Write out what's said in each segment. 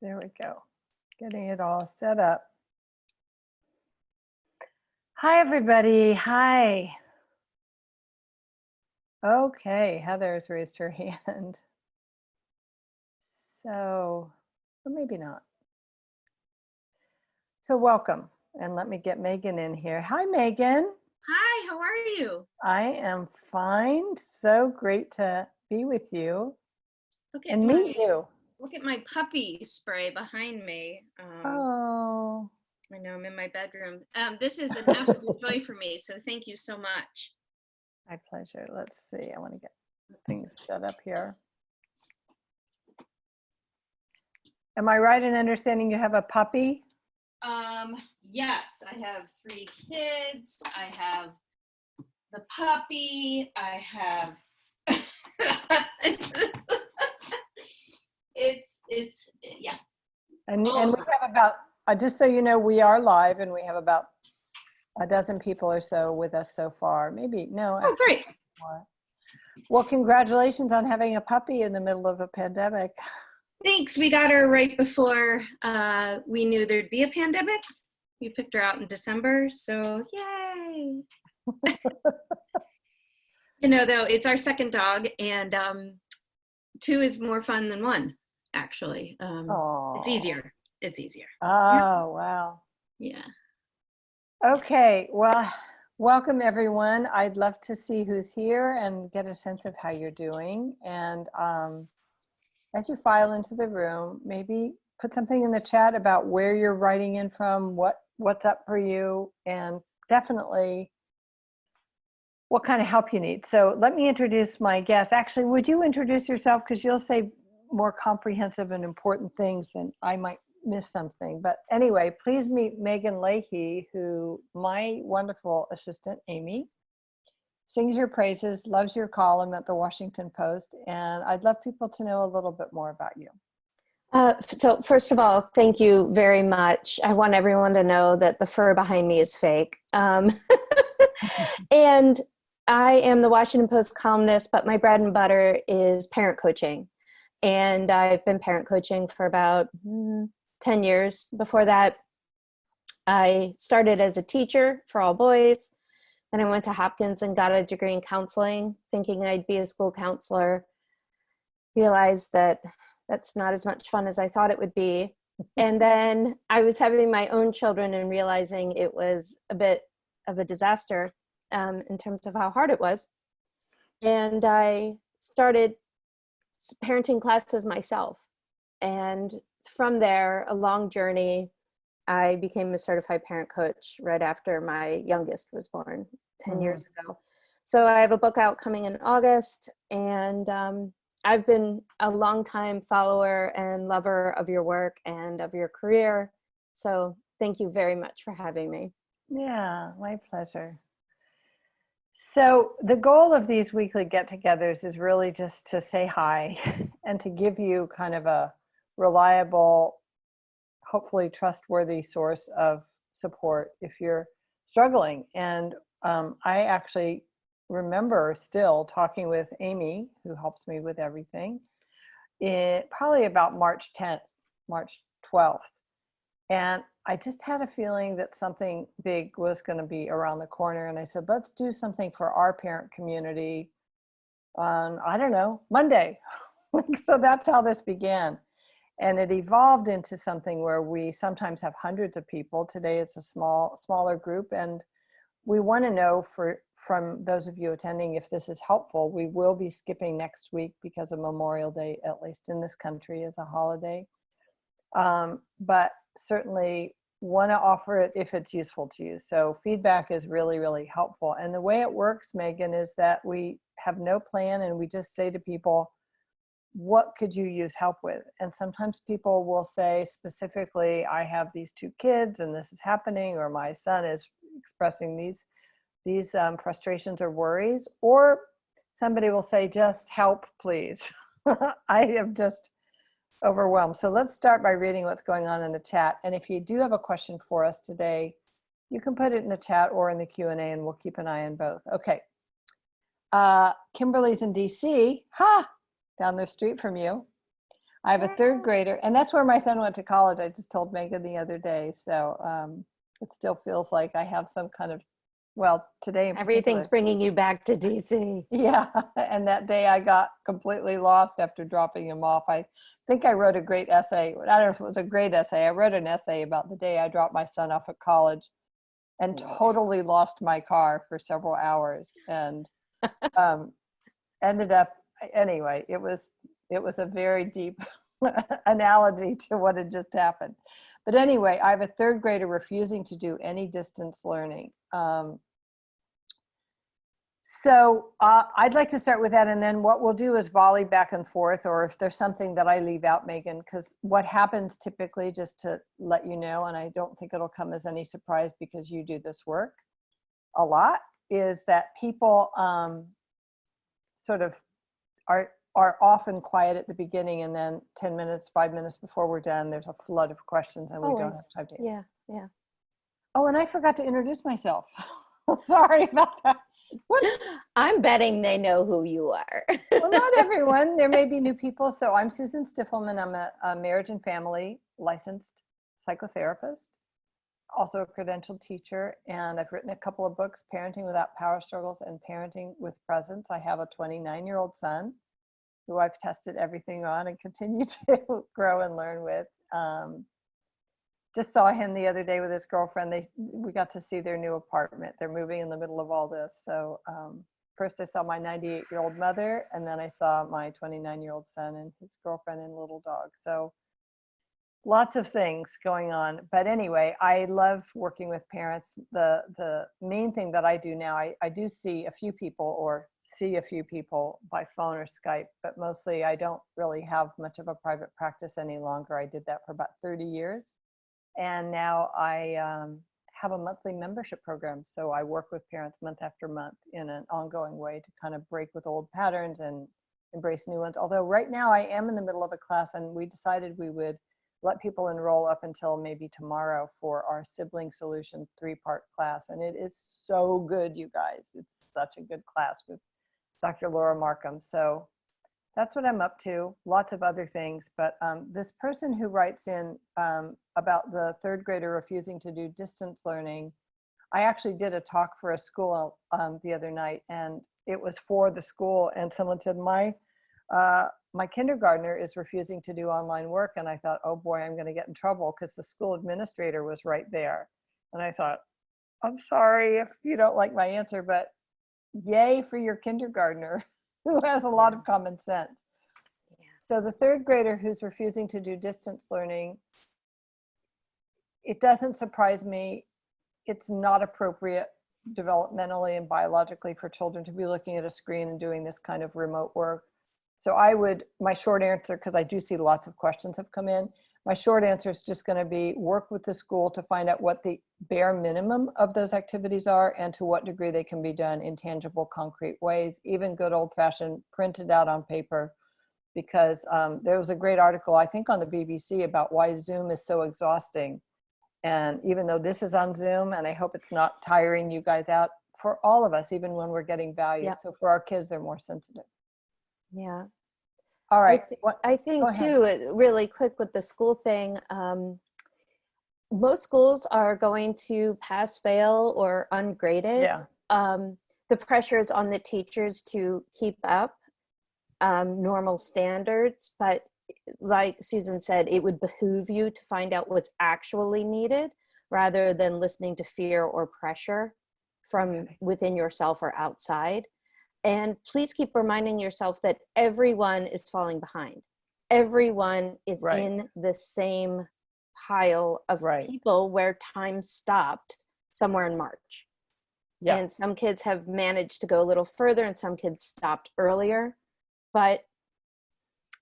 There we go. Getting it all set up. Hi, everybody. Hi. Okay, Heather's raised her hand. So, or maybe not. So welcome. And let me get Megan in here. Hi, Megan. Hi, how are you? I am fine. So great to be with you and my, meet you. Look at my puppy spray behind me. Oh. I know I'm in my bedroom. This is an absolute joy for me, so thank you so much. My pleasure. Let's see. I want to get things set up here. Am I right in understanding you have a puppy? Yes, I have 3 kids. I have the puppy. I have it's yeah. And we have about, just so you know, we are live and we have about a dozen people or so with us so far. Maybe, no. Oh, great. More. Well, congratulations on having a puppy in the middle of a pandemic. Thanks. We got her right before we knew there'd be a pandemic. We picked her out in December, so yay. You know, though, it's our second dog, and 2 is more fun than 1, actually. It's easier. It's easier. Oh, wow. Yeah. Okay, well, welcome everyone. I'd love to see who's here and get a sense of how you're doing. And as you file into the room, maybe put something in the chat about where you're writing in from, what's up for you, and definitely what kind of help you need. So let me introduce my guest. Actually, would you introduce yourself? Because you'll say more comprehensive and important things than I might miss something. But anyway, please meet Meghan Leahy, who my wonderful assistant, Amy, sings your praises, loves your column at the Washington Post. And I'd love people to know a little bit more about you. So first of all, thank you very much. I want everyone to know that the fur behind me is fake. And I am the Washington Post columnist, but my bread and butter is parent coaching. And I've been parent coaching for about 10 years. Before that, I started as a teacher for all boys. Then I went to Hopkins and got a degree in counseling, thinking I'd be a school counselor. Realized that that's not as much fun as I thought it would be. And then I was having my own children and realizing it was a bit of a disaster in terms of how hard it was. And I started parenting classes myself. And from there, a long journey, I became a certified parent coach right after my youngest was born 10 years ago. So I have a book out coming in August, and I've been a longtime follower and lover of your work and of your career. So thank you very much for having me. Yeah, my pleasure. So the goal of these weekly get-togethers is really just to say hi and to give you kind of a reliable, hopefully trustworthy source of support if you're struggling. And I actually remember still talking with Amy, who helps me with everything, probably about March 10th, March 12th. And I just had a feeling that something big was going to be around the corner. And I said, let's do something for our parent community on, I don't know, Monday. So that's how this began. And it evolved into something where we sometimes have hundreds of people. Today it's a smaller group. And we want to know from those of you attending if this is helpful. We will be skipping next week because of Memorial Day, at least in this country, as a holiday. But certainly want to offer it if it's useful to you. So feedback is really, really helpful. And the way it works, Megan, is that we have no plan and we just say to people, what could you use help with? And sometimes people will say specifically, I have these 2 kids and this is happening, or my son is expressing these frustrations or worries, or somebody will say, just help, please. I am just overwhelmed. So let's start by reading what's going on in the chat. And if you do have a question for us today, you can put it in the chat or in the Q&A and we'll keep an eye on both. Okay. Kimberly's in DC. Ha! Down the street from you. I have a third grader, and that's where my son went to college. I just told Megan the other day. So it still feels like I have some kind of, well, today in Everything's particular. bringing you back to DC. Yeah. And that day I got completely lost after dropping him off. I think I wrote a great essay. I don't know if it was a great essay. I wrote an essay about the day I dropped my son off at college and totally lost my car for several hours, and ended up, anyway, it was a very deep analogy to what had just happened. But anyway, I have a third grader refusing to do any distance learning. So I'd like to start with that, and then what we'll do is volley back and forth, or if there's something that I leave out, Megan, because what happens typically, just to let you know, and I don't think it'll come as any surprise because you do this work a lot, is that people sort of are often quiet at the beginning, and then 10 minutes, 5 minutes before we're done, there's a flood of questions and we don't have time to answer. Yeah. Oh, and I forgot to introduce myself. Sorry about that. I'm betting they know who you are. Well, not everyone. There may be new people. So I'm Susan Stiffelman. I'm a marriage and family licensed psychotherapist, also a credentialed teacher, and I've written a couple of books, Parenting Without Power Struggles and Parenting with Presence. I have a 29-year-old son who I've tested everything on and continue to grow and learn with. Just saw him the other day with his girlfriend. We got to see their new apartment. They're moving in the middle of all this. So first I saw my 98-year-old mother, and then I saw my 29-year-old son and his girlfriend and little dog. So lots of things going on. But anyway, I love working with parents. The main thing that I do now, I do see a few people by phone or Skype, but mostly I don't really have much of a private practice any longer. I did that for about 30 years. And now I have a monthly membership program. So I work with parents month after month in an ongoing way to kind of break with old patterns and embrace new ones. Although right now I am in the middle of a class, and we decided we would let people enroll up until maybe tomorrow for our Sibling Solution 3-part class. And it is so good, you guys. It's such a good class with Dr. Laura Markham. So that's what I'm up to. Lots of other things. But this person who writes in about the third grader refusing to do distance learning, I actually did a talk for a school the other night, and it was for the school. And someone said, my kindergartner is refusing to do online work. And I thought, oh boy, I'm going to get in trouble, because the school administrator was right there. And I thought, I'm sorry if you don't like my answer, but yay for your kindergartner who has a lot of common sense. Yeah. So the third grader who's refusing to do distance learning, it doesn't surprise me. It's not appropriate developmentally and biologically for children to be looking at a screen and doing this kind of remote work. So my short answer, because I do see lots of questions have come in, my short answer is just going to be work with the school to find out what the bare minimum of those activities are and to what degree they can be done in tangible, concrete ways, even good old-fashioned printed out on paper. Because there was a great article, I think, on the BBC about why Zoom is so exhausting. And even though this is on Zoom, and I hope it's not tiring you guys out, for all of us, even when we're getting value. Yeah. So for our kids, they're more sensitive. Yeah. All right. I think too, really quick with the school thing, most schools are going to pass, fail, or ungraded. Yeah. The pressure is on the teachers to keep up normal standards, but like Susan said, it would behoove you to find out what's actually needed rather than listening to fear or pressure from within yourself or outside. And please keep reminding yourself that everyone is falling behind. Everyone is in the same pile of people where time stopped somewhere in March. Yeah. And some kids have managed to go a little further and some kids stopped earlier. But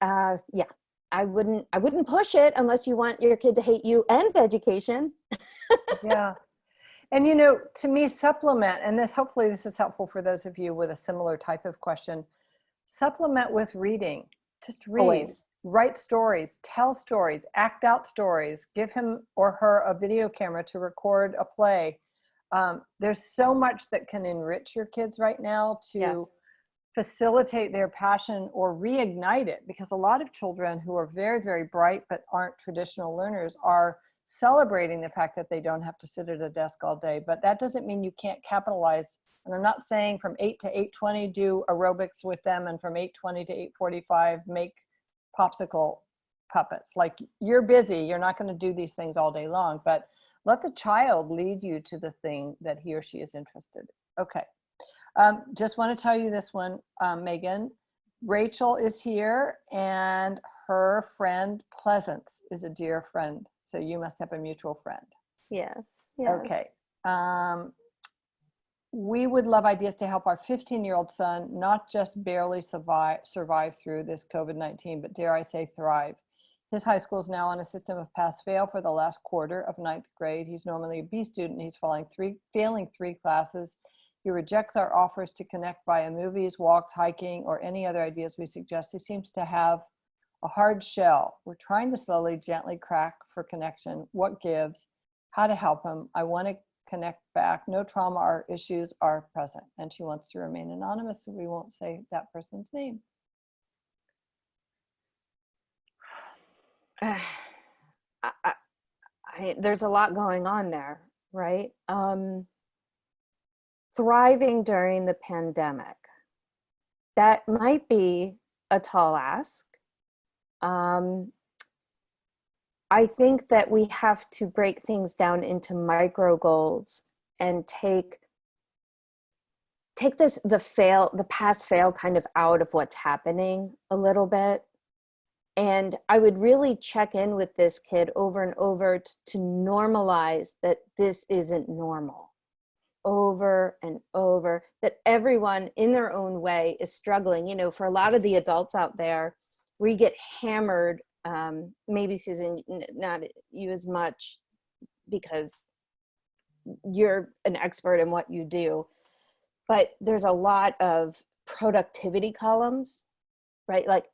I wouldn't push it unless you want your kid to hate you and education. Yeah. And to me, supplement, and hopefully this is helpful for those of you with a similar type of question, supplement with reading. Just read. Always. Write stories, tell stories, act out stories, give him or her a video camera to record a play. There's so much that can enrich your kids right now to facilitate their passion or reignite it, because a lot of children who are very, very bright but aren't traditional learners are celebrating the fact that they don't have to sit at a desk all day. But that doesn't mean you can't capitalize. And I'm not saying from 8 to 8:20 do aerobics with them, and from 8:20 to 8:45 make popsicle puppets. Like, you're busy, you're not going to do these things all day long, but let the child lead you to the thing that he or she is interested in. Okay. Just want to tell you this one, Megan. Rachel is here, and her friend Pleasance is a dear friend. So you must have a mutual friend. Yes. Yes. Okay. We would love ideas to help our 15-year-old son not just barely survive through this COVID-19, but dare I say thrive. His high school is now on a system of pass-fail for the last quarter of 9th grade. He's normally a B student. He's failing 3 classes. He rejects our offers to connect via movies, walks, hiking, or any other ideas we suggest. He seems to have a hard shell. We're trying to slowly, gently crack for connection. What gives? How to help him? I want to connect back. No trauma or issues are present. And she wants to remain anonymous, so we won't say that person's name. There's a lot going on there, right? Thriving during the pandemic, that might be a tall ask. I think that we have to break things down into micro goals and take the pass fail kind of out of what's happening a little bit. And I would really check in with this kid over and over to normalize that this isn't normal, over and over, that everyone in their own way is struggling. You know, for a lot of the adults out there, we get hammered, maybe Susan, not you as much because you're an expert in what you do, but there's a lot of productivity columns, right? Like,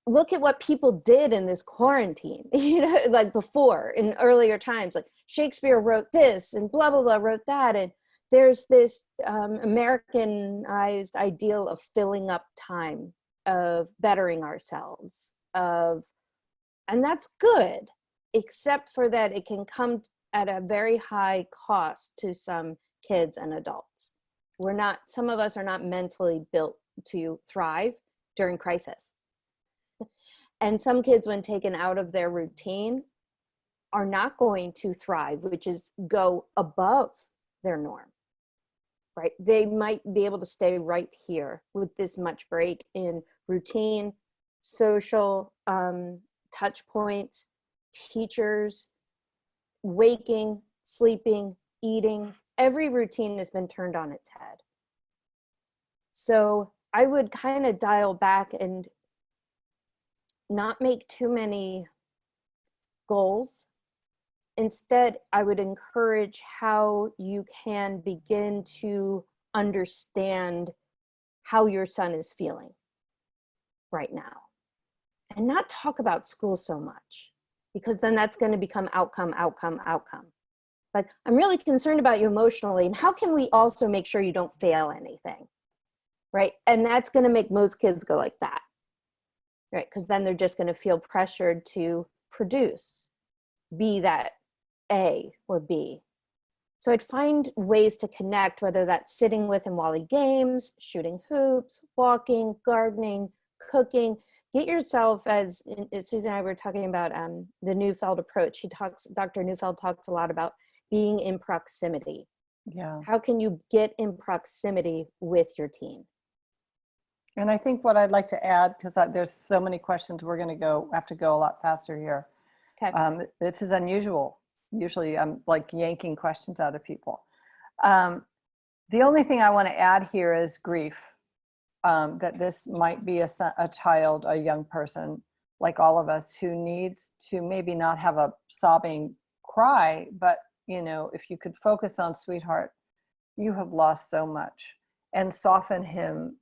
look at what people did in this quarantine, you know, like before in earlier times, like Shakespeare wrote this and blah, blah, blah wrote that. And there's this Americanized ideal of filling up time, of bettering ourselves, and that's good, except for that it can come at a very high cost to some kids and adults. Some of us are not mentally built to thrive during crisis. And some kids, when taken out of their routine, are not going to thrive, which is go above their norm, right? They might be able to stay right here with this much break in routine, social touch points, teachers, waking, sleeping, eating. Every routine has been turned on its head. So I would kind of dial back and not make too many goals. Instead, I would encourage how you can begin to understand how your son is feeling right now, and not talk about school so much, because then that's going to become outcome. Like, I'm really concerned about you emotionally, and how can we also make sure you don't fail anything, right? And that's going to make most kids go like that. Right, because then they're just going to feel pressured to produce, be that A or B. So I'd find ways to connect, whether that's sitting with him while he games, shooting hoops, walking, gardening, cooking. Get yourself, as Susan and I were talking about the Neufeld approach. Dr. Neufeld talks a lot about being in proximity. Yeah. How can you get in proximity with your teen? And I think what I'd like to add, because there's so many questions, we're going to have to go a lot faster here. Okay. This is unusual. Usually I'm like yanking questions out of people. The only thing I want to add here is grief, that this might be a child, a young person, like all of us, who needs to maybe not have a sobbing cry, but, you know, if you could focus on, sweetheart, you have lost so much, and soften him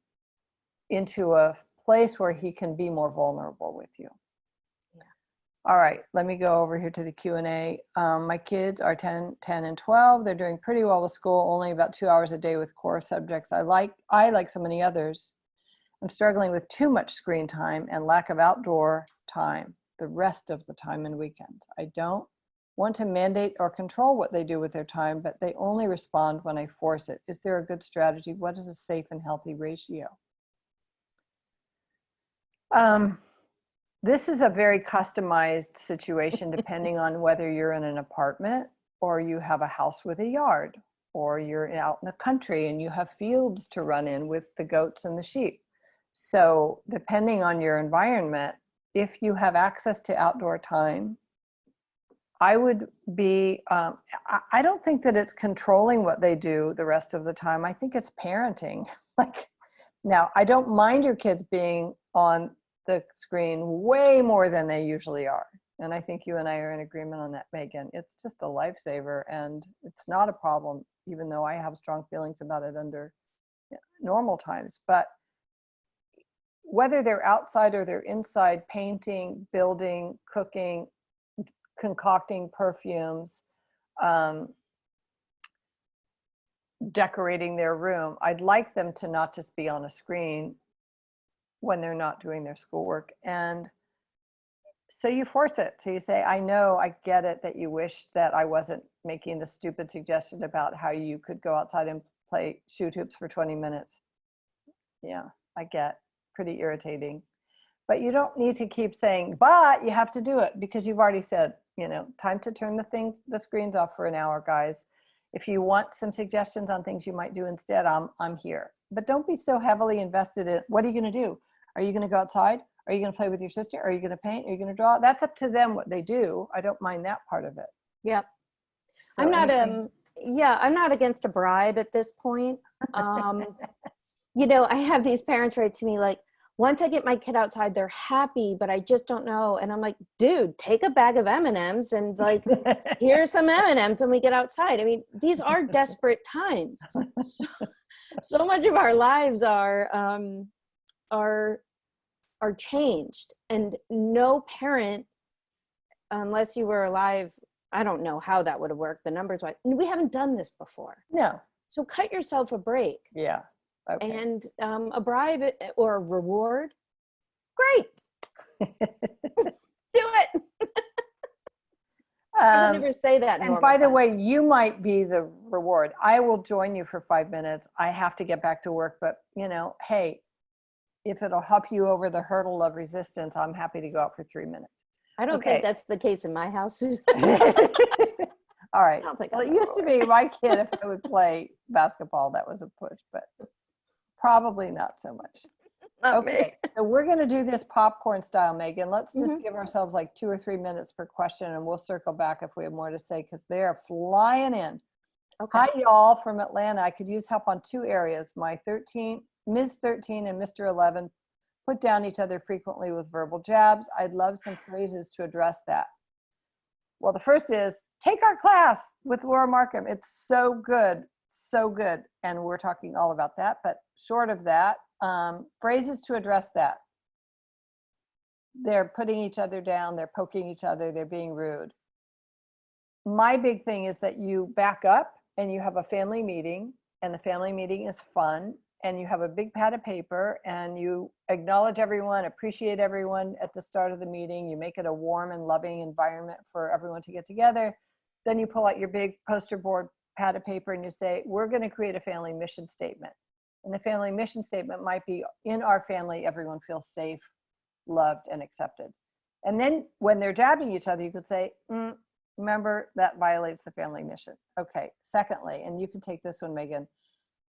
into a place where he can be more vulnerable with you. Yeah. All right, let me go over here to the Q&A. My kids are 10 and 12. They're doing pretty well with school, only about 2 hours a day with core subjects I like so many others. I'm struggling with too much screen time and lack of outdoor time the rest of the time and weekends. I don't want to mandate or control what they do with their time, but they only respond when I force it. Is there a good strategy? What is a safe and healthy ratio? This is a very customized situation depending on whether you're in an apartment or you have a house with a yard, or you're out in the country and you have fields to run in with the goats and the sheep. So depending on your environment, if you have access to outdoor time, I would be, I don't think that it's controlling what they do the rest of the time. I think it's parenting. Like, now, I don't mind your kids being on the screen way more than they usually are. And I think you and I are in agreement on that, Megan. It's just a lifesaver, and it's not a problem, even though I have strong feelings about it under normal times. But whether they're outside or they're inside, painting, building, cooking, concocting perfumes, decorating their room, I'd like them to not just be on a screen when they're not doing their schoolwork. And so you force it. So you say, I know, I get it that you wish that I wasn't making the stupid suggestion about how you could go outside and play shoot hoops for 20 minutes. Yeah, I get. Pretty irritating. But you don't need to keep saying, but you have to do it, because you've already said, time to turn the screens off for an hour, guys. If you want some suggestions on things you might do instead, I'm here. But don't be so heavily invested in, what are you going to do? Are you going to go outside? Are you going to play with your sister? Are you going to paint? Are you going to draw? That's up to them what they do. I don't mind that part of it. Yep. So I'm not against a bribe at this point. I have these parents write to me like, once I get my kid outside, they're happy, but I just don't know. And I'm like, dude, take a bag of M&Ms and like, here's some M&Ms when we get outside. I mean, these are desperate times. So much of our lives are changed, and no parent, unless you were alive, I don't know how that would have worked, the numbers wise. We haven't done this before. No. So cut yourself a break. Yeah. Okay. And a bribe or a reward, great. Do it. I would never say that. And by the way, you might be the reward. I will join you for 5 minutes. I have to get back to work, but hey, if it'll help you over the hurdle of resistance, I'm happy to go out for 3 minutes. I don't think that's the case in my house, Susan. All right. Well, it used to be my kid, if I would play basketball, that was a push, but probably not so much. Okay, so we're going to do this popcorn style, Megan. Let's just give ourselves like 2 or 3 minutes per question, and we'll circle back if we have more to say, because they're flying in. Okay. Hi, y'all from Atlanta. I could use help on 2 areas. My Ms. 13 and Mr. 11 put down each other frequently with verbal jabs. I'd love some phrases to address that. Well, the first is, take our class with Laura Markham. It's so good. So good. And we're talking all about that. But short of that, phrases to address that. They're putting each other down. They're poking each other. They're being rude. My big thing is that you back up and you have a family meeting, and the family meeting is fun, and you have a big pad of paper and you acknowledge everyone, appreciate everyone at the start of the meeting. You make it a warm and loving environment for everyone to get together. Then you pull out your big poster board pad of paper and you say, we're going to create a family mission statement. And the family mission statement might be, in our family, everyone feels safe, loved, and accepted. And then when they're jabbing each other, you could say, remember, that violates the family mission. Okay, secondly, and you can take this one, Megan.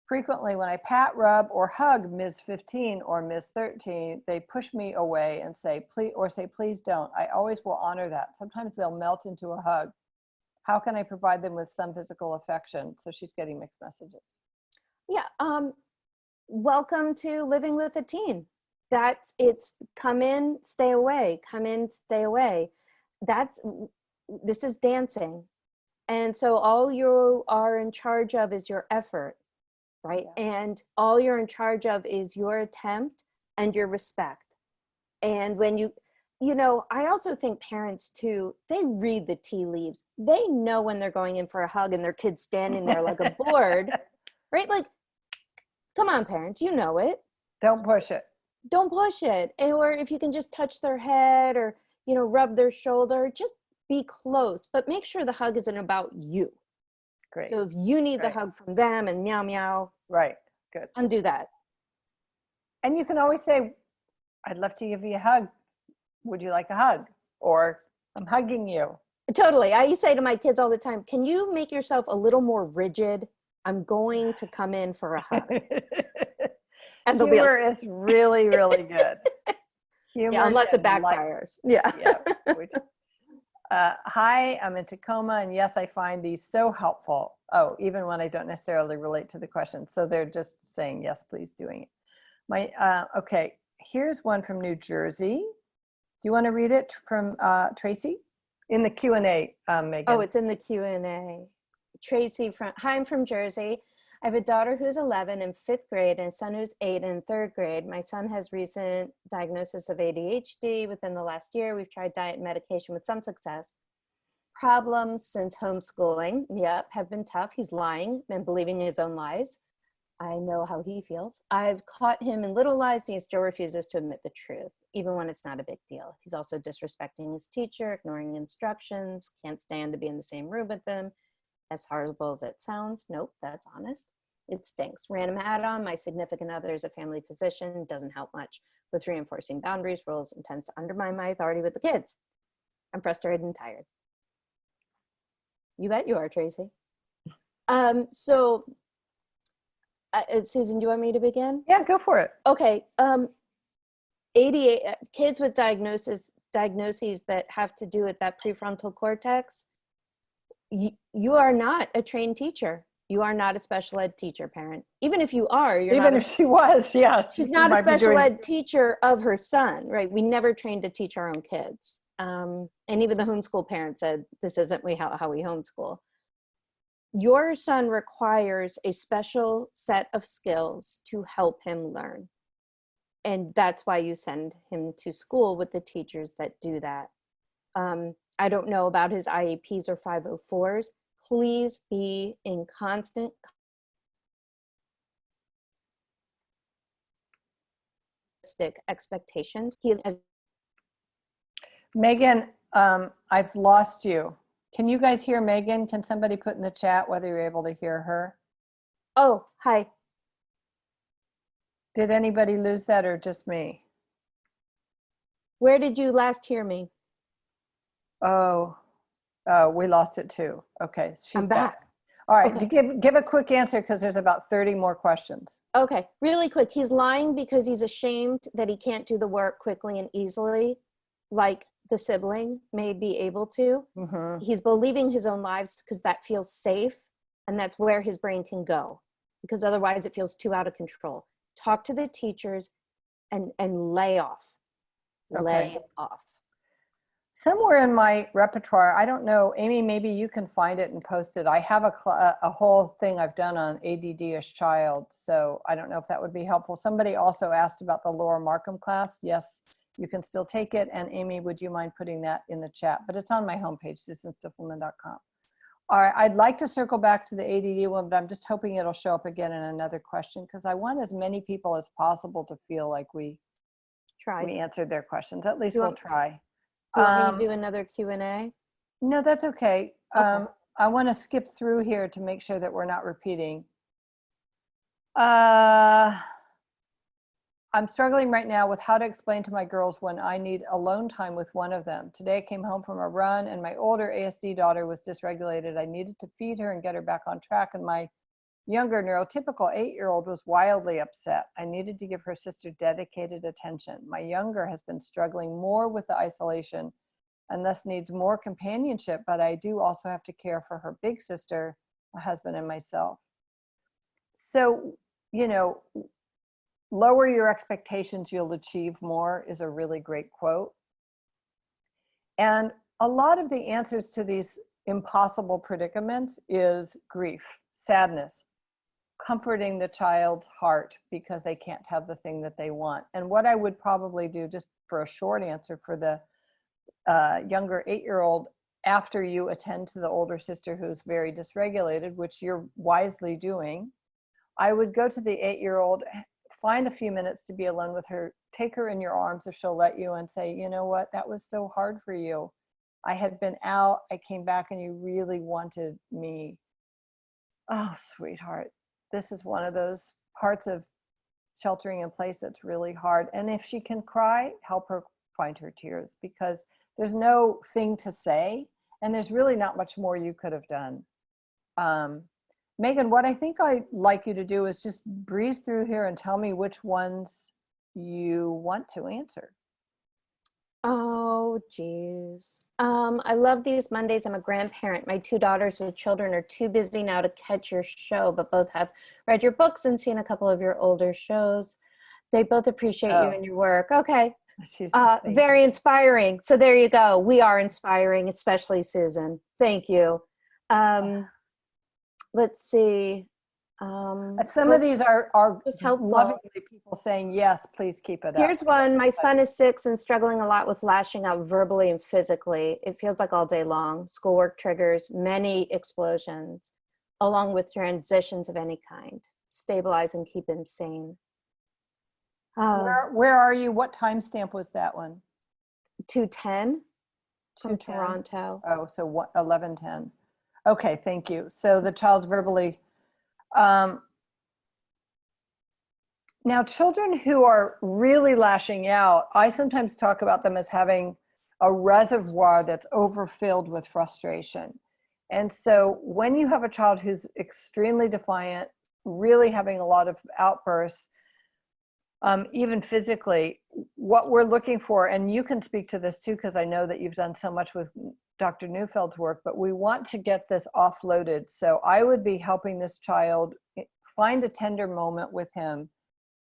Frequently, when I pat, rub, or hug Ms. 15 or Ms. 13, they push me away and say, please don't. I always will honor that. Sometimes they'll melt into a hug. How can I provide them with some physical affection? So she's getting mixed messages. Yeah. Welcome to living with a teen. It's come in, stay away, come in, stay away. This is dancing. And so all you are in charge of is your effort, right? Yeah. And all you're in charge of is your attempt and your respect. And when I also think parents too, they read the tea leaves. They know when they're going in for a hug and their kid's standing there like a board, right? Like, come on, parents, you know it. Don't push it. don't push it. Or if you can just touch their head or, rub their shoulder, just be close, but make sure the hug isn't about you. Great. So if you need the hug from them and meow, meow. Right. Good. Undo that. And you can always say, I'd love to give you a hug. Would you like a hug? Or I'm hugging you. Totally. I say to my kids all the time, can you make yourself a little more rigid? I'm going to come in for a hug. And humor is really, really good. Humor unless it backfires. Hi, I'm in Tacoma, and yes, I find these so helpful. Oh, even when I don't necessarily relate to the question. So they're just saying, yes, please doing it. Okay, here's one from New Jersey. Do you want to read it from Tracy? In the Q&A, Meghan. Oh, it's in the Q&A. Tracy, hi, I'm from Jersey. I have a daughter who's 11 in 5th grade and a son who's 8 in 3rd grade. My son has recent diagnosis of ADHD. Within the last year, we've tried diet and medication with some success. Problems since homeschooling, have been tough. He's lying and believing his own lies. I know how he feels. I've caught him in little lies and he still refuses to admit the truth, even when it's not a big deal. He's also disrespecting his teacher, ignoring instructions, can't stand to be in the same room with them. As horrible as it sounds, nope, that's honest. It stinks. Random add-on, my significant other is a family physician, doesn't help much with reinforcing boundaries, rules, and tends to undermine my authority with the kids. I'm frustrated and tired. You bet you are, Tracy. Susan, do you want me to begin? Yeah, go for it. Okay. ADHD, kids with diagnoses that have to do with that prefrontal cortex, you are not a trained teacher. You are not a special ed teacher, parent. Even if you are, she was, yeah. She's not a special ed teacher of her son, right? We never trained to teach our own kids. And even the homeschool parent said, this isn't how we homeschool. Your son requires a special set of skills to help him learn. And that's why you send him to school with the teachers that do that. I don't know about his IEPs or 504s. Please be in constant expectations. Meghan, I've lost you. Can you guys hear Meghan? Can somebody put in the chat whether you're able to hear her? Oh, hi. Did anybody lose that or just me? Where did you last hear me? Oh, we lost it too. Okay, she's I'm back. All right, okay. to give a quick answer because there's about 30 more questions. Okay, really quick. He's lying because he's ashamed that he can't do the work quickly and easily, like the sibling may be able to. Mm-hmm. He's believing his own lies because that feels safe, and that's where his brain can go, because otherwise it feels too out of control. Talk to the teachers and lay off. Okay. Lay off. Somewhere in my repertoire, I don't know, Amy, maybe you can find it and post it. I have a whole thing I've done on ADD-ish child, so I don't know if that would be helpful. Somebody also asked about the Laura Markham class. Yes, you can still take it. And Amy, would you mind putting that in the chat? But it's on my homepage, SusanStiffelman.com. All right, I'd like to circle back to the ADD one, but I'm just hoping it'll show up again in another question because I want as many people as possible to feel like we answered their questions. At least we'll try. Do you want me to do another Q&A? No, that's okay. Okay. I want to skip through here to make sure that we're not repeating. I'm struggling right now with how to explain to my girls when I need alone time with one of them. Today I came home from a run and my older ASD daughter was dysregulated. I needed to feed her and get her back on track, and my younger neurotypical 8-year-old was wildly upset. I needed to give her sister dedicated attention. My younger has been struggling more with the isolation and thus needs more companionship, but I do also have to care for her big sister, my husband, and myself. So, you know, lower your expectations, you'll achieve more is a really great quote. And a lot of the answers to these impossible predicaments is grief, sadness, comforting the child's heart because they can't have the thing that they want. And what I would probably do, just for a short answer for the younger 8-year-old, after you attend to the older sister who's very dysregulated, which you're wisely doing, I would go to the 8-year-old, find a few minutes to be alone with her. Take her in your arms if she'll let you, and say, you know what, that was so hard for you. I had been out, I came back, and you really wanted me. Oh, sweetheart, this is one of those parts of sheltering in place that's really hard. And if she can cry, help her find her tears, because there's no thing to say, and there's really not much more you could have done. Meghan, what I think I'd like you to do is just breeze through here and tell me which ones you want to answer. Oh, geez. I love these Mondays. I'm a grandparent. My 2 daughters with children are too busy now to catch your show, but both have read your books and seen a couple of your older shows. They both appreciate you and your work. Okay. Very inspiring. So there you go. We are inspiring, especially Susan. Thank you. Let's see. Some of these are lovingly people saying, yes, please keep it up. Here's one. My son is 6 and struggling a lot with lashing out verbally and physically. It feels like all day long. Schoolwork triggers many explosions, along with transitions of any kind. Stabilize and keep him sane. Where are you? What timestamp was that one? 2:10 from Toronto. Oh, so 11:10. Okay, thank you. So the child's verbally. Now, children who are really lashing out, I sometimes talk about them as having a reservoir that's overfilled with frustration. And so when you have a child who's extremely defiant, really having a lot of outbursts, even physically, what we're looking for, and you can speak to this too, because I know that you've done so much with Dr. Neufeld's work, but we want to get this offloaded. So I would be helping this child find a tender moment with him,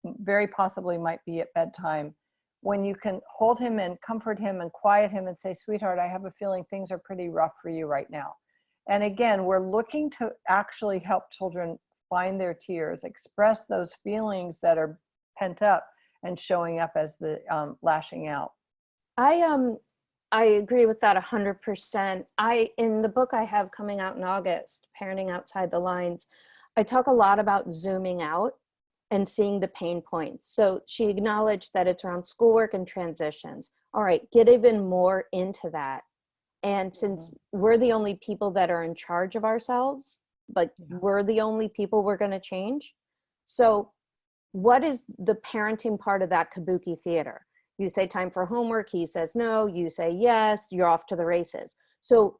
very possibly might be at bedtime, when you can hold him and comfort him and quiet him and say, sweetheart, I have a feeling things are pretty rough for you right now. And again, we're looking to actually help children find their tears, express those feelings that are pent up and showing up as the lashing out. I agree with that 100%. In the book I have coming out in August, Parenting Outside the Lines, I talk a lot about zooming out and seeing the pain points. So she acknowledged that it's around schoolwork and transitions. All right, get even more into that. And since we're the only people that are in charge of ourselves, like we're the only people we're going to change. So what is the parenting part of that kabuki theater? You say time for homework, he says no, you say yes, you're off to the races. So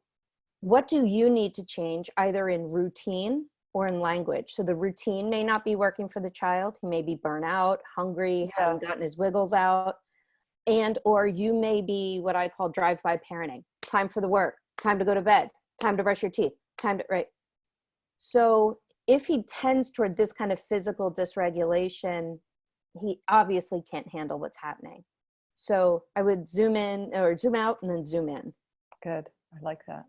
what do you need to change, either in routine or in language? So the routine may not be working for the child. He may be burnt out, hungry, hasn't gotten his wiggles out. And, or you may be what I call drive-by parenting. Time for the work, time to go to bed, time to brush your teeth, time to, right? So if he tends toward this kind of physical dysregulation, he obviously can't handle what's happening. So I would zoom in or zoom out and then zoom in. Good. I like that.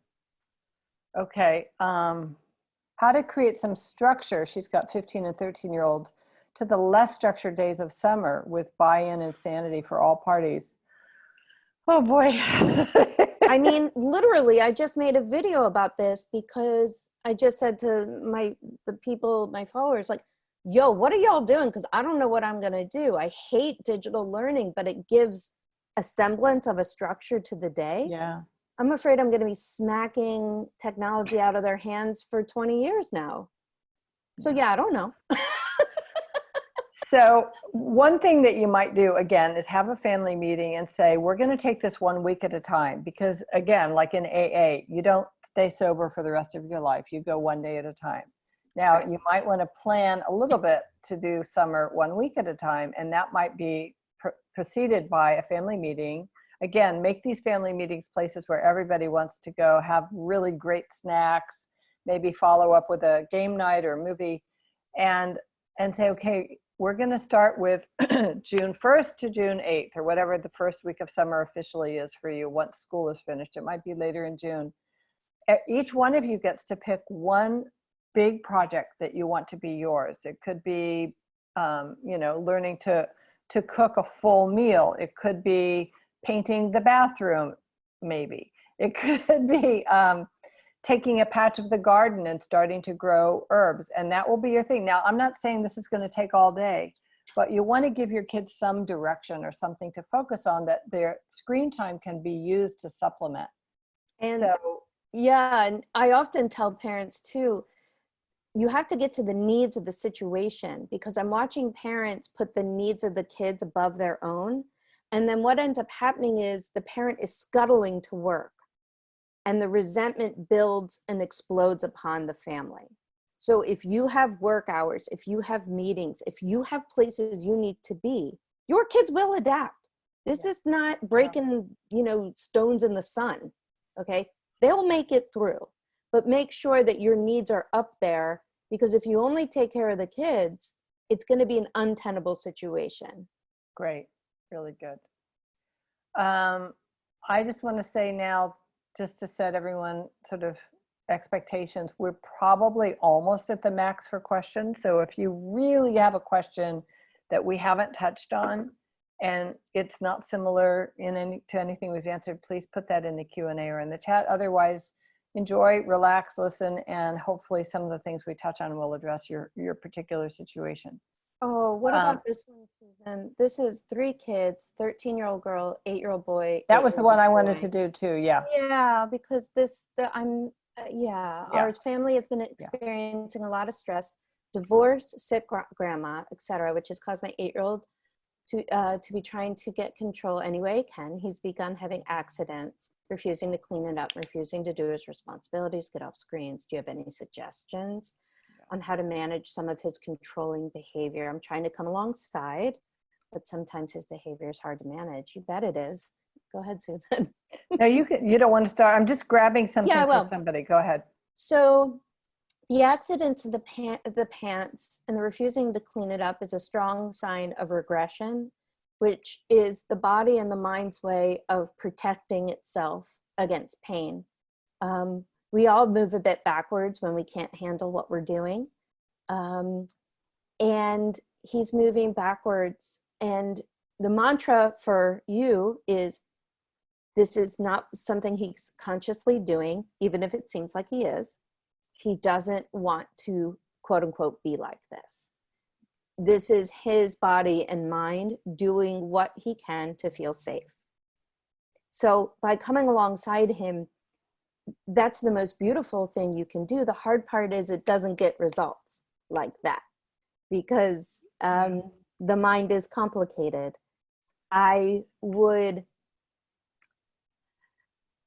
Okay. How to create some structure. She's got 15 and 13-year-olds to the less structured days of summer with buy-in and sanity for all parties. Oh boy. I mean, literally, I just made a video about this because I just said to my followers, like, yo, what are y'all doing? Because I don't know what I'm going to do. I hate digital learning, but it gives a semblance of a structure to the day. Yeah. I'm afraid I'm going to be smacking technology out of their hands for 20 years now. So yeah, I don't know. So one thing that you might do, again, is have a family meeting and say, we're going to take this 1 week at a time. Because again, like in AA, you don't stay sober for the rest of your life. You go 1 day at a time. Now, you might want to plan a little bit to do summer 1 week at a time, and that might be preceded by a family meeting. Again, make these family meetings places where everybody wants to go, have really great snacks, maybe follow up with a game night or a movie, and say, okay, we're going to start with June 1st to June 8th, or whatever the first week of summer officially is for you once school is finished. It might be later in June. Each one of you gets to pick one big project that you want to be yours. It could be, learning to cook a full meal. It could be painting the bathroom, maybe. It could be taking a patch of the garden and starting to grow herbs, and that will be your thing. Now, I'm not saying this is going to take all day, but you want to give your kids some direction or something to focus on, that their screen time can be used to supplement. And so yeah, and I often tell parents too, you have to get to the needs of the situation, because I'm watching parents put the needs of the kids above their own. And then what ends up happening is the parent is scuttling to work, and the resentment builds and explodes upon the family. So if you have work hours, if you have meetings, if you have places you need to be, your kids will adapt. This is not breaking, stones in the sun. Okay. They'll make it through, but make sure that your needs are up there, because if you only take care of the kids, it's going to be an untenable situation. Great. Really good. I just want to say now, just to set everyone sort of expectations, we're probably almost at the max for questions. So if you really have a question that we haven't touched on and it's not similar to anything we've answered, please put that in the Q&A or in the chat. Otherwise, enjoy, relax, listen, and hopefully some of the things we touch on will address your particular situation. Oh, what about this one, Susan? This is 3 kids, 13-year-old girl, 8-year-old boy. That was the one I wanted to do too. Yeah. Yeah, because our family has been experiencing a lot of stress, divorce, sick grandma, etc., which has caused my 8-year-old to be trying to get control any way he can. He's begun having accidents, refusing to clean it up, refusing to do his responsibilities, get off screens. Do you have any suggestions on how to manage some of his controlling behavior? I'm trying to come alongside, but sometimes his behavior is hard to manage. You bet it is. Go ahead, Susan. No, you don't want to start. I'm just grabbing something for somebody. Go ahead. So the accidents of the pants and the refusing to clean it up is a strong sign of regression, which is the body and the mind's way of protecting itself against pain. We all move a bit backwards when we can't handle what we're doing. And he's moving backwards. And the mantra for you is, this is not something he's consciously doing, even if it seems like he is. He doesn't want to, quote unquote, be like this. This is his body and mind doing what he can to feel safe. So by coming alongside him, that's the most beautiful thing you can do. The hard part is it doesn't get results like that, because the mind is complicated. I would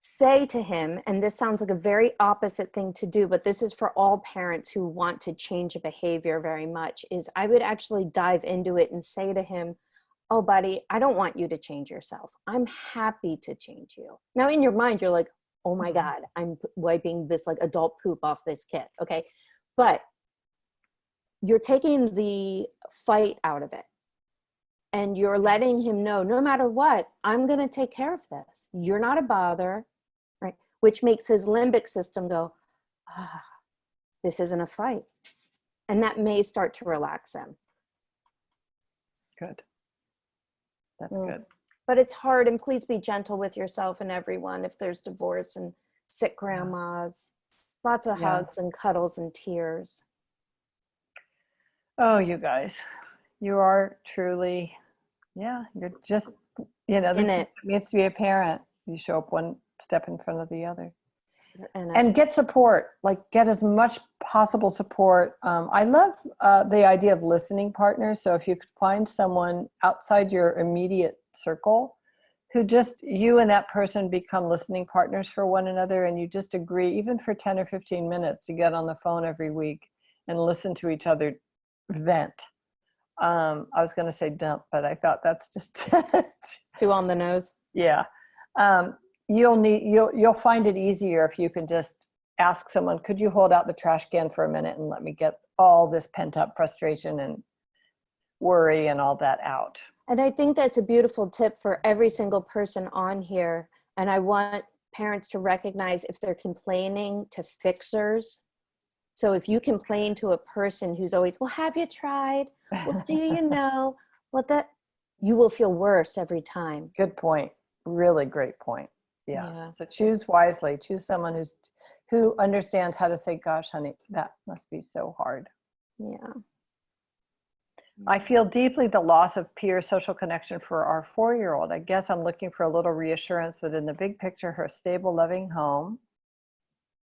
say to him, and this sounds like a very opposite thing to do, but this is for all parents who want to change a behavior very much, is I would actually dive into it and say to him, oh, buddy, I don't want you to change yourself. I'm happy to change you. Now in your mind, you're like, oh my God, I'm wiping this like adult poop off this kid. Okay. But you're taking the fight out of it. And you're letting him know, no matter what, I'm going to take care of this. You're not a bother, right? Which makes his limbic system go, this isn't a fight. And that may start to relax him. Good. That's good. But it's hard, and please be gentle with yourself and everyone if there's divorce and sick grandmas. Lots of hugs and cuddles and tears. Oh, you guys, you are truly, you're just, this needs to be a parent. You show up one step in front of the other. And get support, like get as much possible support. I love the idea of listening partners. So if you could find someone outside your immediate circle who just, you and that person become listening partners for one another, and you just agree, even for 10 or 15 minutes, to get on the phone every week and listen to each other vent. I was going to say dump, but I thought that's just too on the nose. Yeah. You'll find it easier if you can just ask someone, could you hold out the trash can for a minute and let me get all this pent up frustration and worry and all that out. And I think that's a beautiful tip for every single person on here. And I want parents to recognize if they're complaining to fixers. So if you complain to a person who's always, well, have you tried? Well, do you know what that, you will feel worse every time. Good point. Really great point. Yeah. So choose wisely. Choose someone who understands how to say, gosh, honey, that must be so hard. Yeah. I feel deeply the loss of peer social connection for our 4-year-old. I guess I'm looking for a little reassurance that in the big picture, her stable, loving home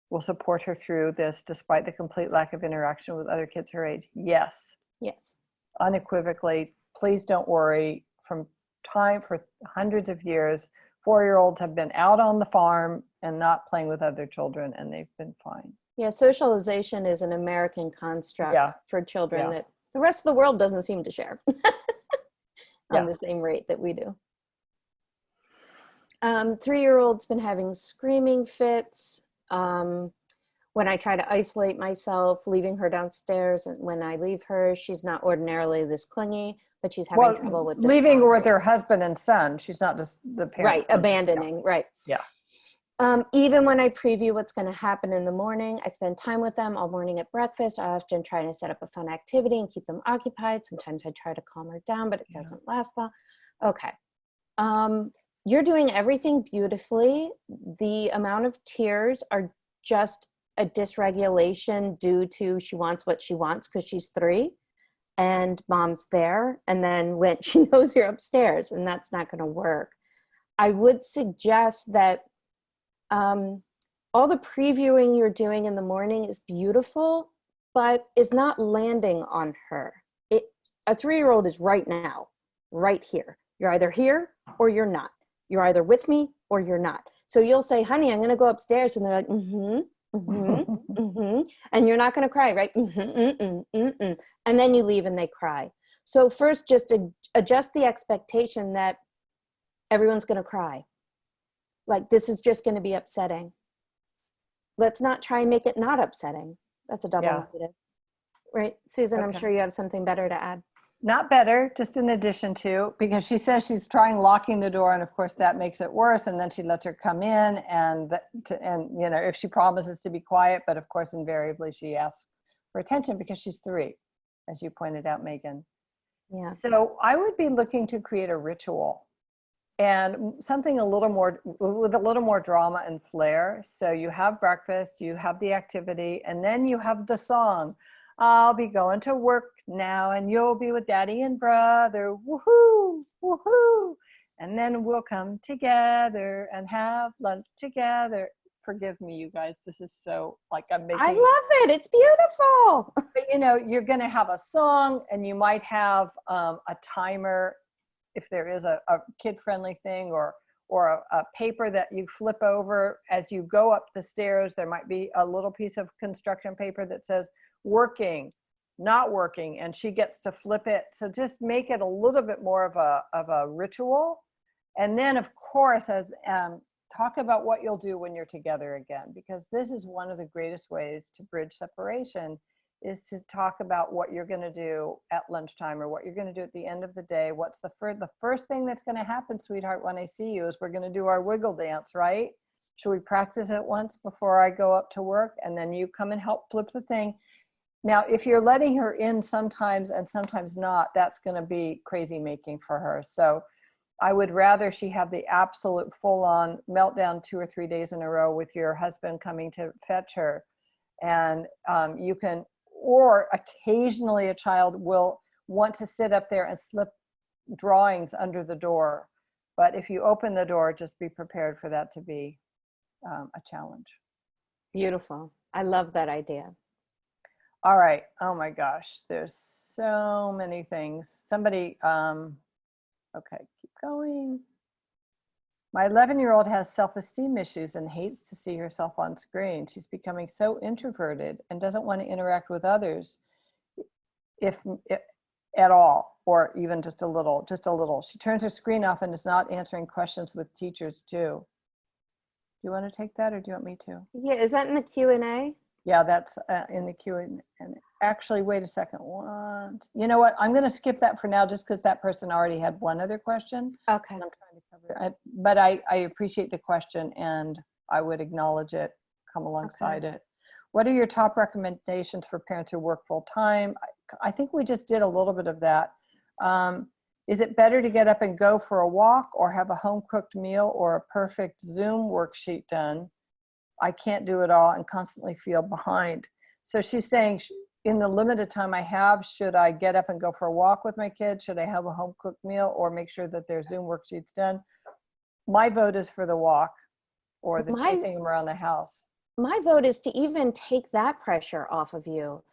will support her through this despite the complete lack of interaction with other kids her age. Yes. Yes. Unequivocally, please don't worry. From time for hundreds of years, 4-year-olds have been out on the farm and not playing with other children, and they've been fine. Yeah, socialization is an American construct for children that the rest of the world doesn't seem to share on the same rate that we do. 3-year-old's been having screaming fits. When I try to isolate myself, leaving her downstairs, and when I leave her, she's not ordinarily this clingy, but she's having trouble with this leaving boundary. with her husband and son. She's not just the parents. Right, abandoning, right. Yeah. Even when I preview what's going to happen in the morning, I spend time with them all morning at breakfast. I often try to set up a fun activity and keep them occupied. Sometimes I try to calm her down, but it doesn't last long. Okay. You're doing everything beautifully. The amount of tears are just a dysregulation due to she wants what she wants because she's 3 and mom's there. And then when she knows you're upstairs, and that's not going to work. I would suggest that all the previewing you're doing in the morning is beautiful, but is not landing on her. A 3-year-old is right now, right here. You're either here or you're not. You're either with me or you're not. So you'll say, honey, I'm going to go upstairs. And they're like, and you're not going to cry, right? And then you leave and they cry. So first, just adjust the expectation that everyone's going to cry. Like, this is just going to be upsetting. Let's not try and make it not upsetting. That's a double negative. Right? Susan, I'm sure you have something better to add. Not better, just in addition to, because she says she's trying locking the door, and of course that makes it worse, and then she lets her come in, and you know, if she promises to be quiet, but of course invariably she asks for attention because she's 3, as you pointed out, Megan. Yeah. So I would be looking to create a ritual, and something a little more, with a little more drama and flair. So you have breakfast, you have the activity, and then you have the song. I'll be going to work now, and you'll be with daddy and brother, woohoo, woohoo. And then we'll come together and have lunch together. Forgive me, you guys, this is so, like, I'm making. I love it, it's beautiful. But you know, you're gonna have a song, and you might have a timer, if there is a kid-friendly thing, or a paper that you flip over as you go up the stairs. There might be a little piece of construction paper that says, working, not working, and she gets to flip it. So just make it a little bit more of a ritual. And then of course, as talk about what you'll do when you're together again, because this is one of the greatest ways to bridge separation, is to talk about what you're going to do at lunchtime, or what you're going to do at the end of the day. What's the first thing that's going to happen, sweetheart, when I see you, is we're going to do our wiggle dance, right? Should we practice it once before I go up to work? And then you come and help flip the thing. Now, if you're letting her in sometimes and sometimes not, that's going to be crazy making for her. So I would rather she have the absolute full-on meltdown 2 or 3 days in a row with your husband coming to fetch her. And you can, or occasionally a child will want to sit up there and slip drawings under the door. But if you open the door, just be prepared for that to be a challenge. Beautiful. I love that idea. All right. Oh my gosh. There's so many things. Somebody, okay, keep going. My 11-year-old has self-esteem issues and hates to see herself on screen. She's becoming so introverted and doesn't want to interact with others if at all, or even just a little. She turns her screen off and is not answering questions with teachers too. Do you want to take that, or do you want me to? Yeah, is that in the Q&A? Yeah, that's in the Q&A. Actually, wait a second. You know what? I'm going to skip that for now, just because that person already had one other question. Okay. I'm trying to cover it. But I appreciate the question, and I would acknowledge it, come alongside it. What are your top recommendations for parents who work full time? I think we just did a little bit of that. Is it better to get up and go for a walk, or have a home cooked meal, or a perfect Zoom worksheet done? I can't do it all and constantly feel behind. So she's saying, in the limited time I have, should I get up and go for a walk with my kids? Should I have a home cooked meal or make sure that their Zoom worksheet's done? My vote is for the walk or the chasing them around the house. My vote is to even take that pressure off of you.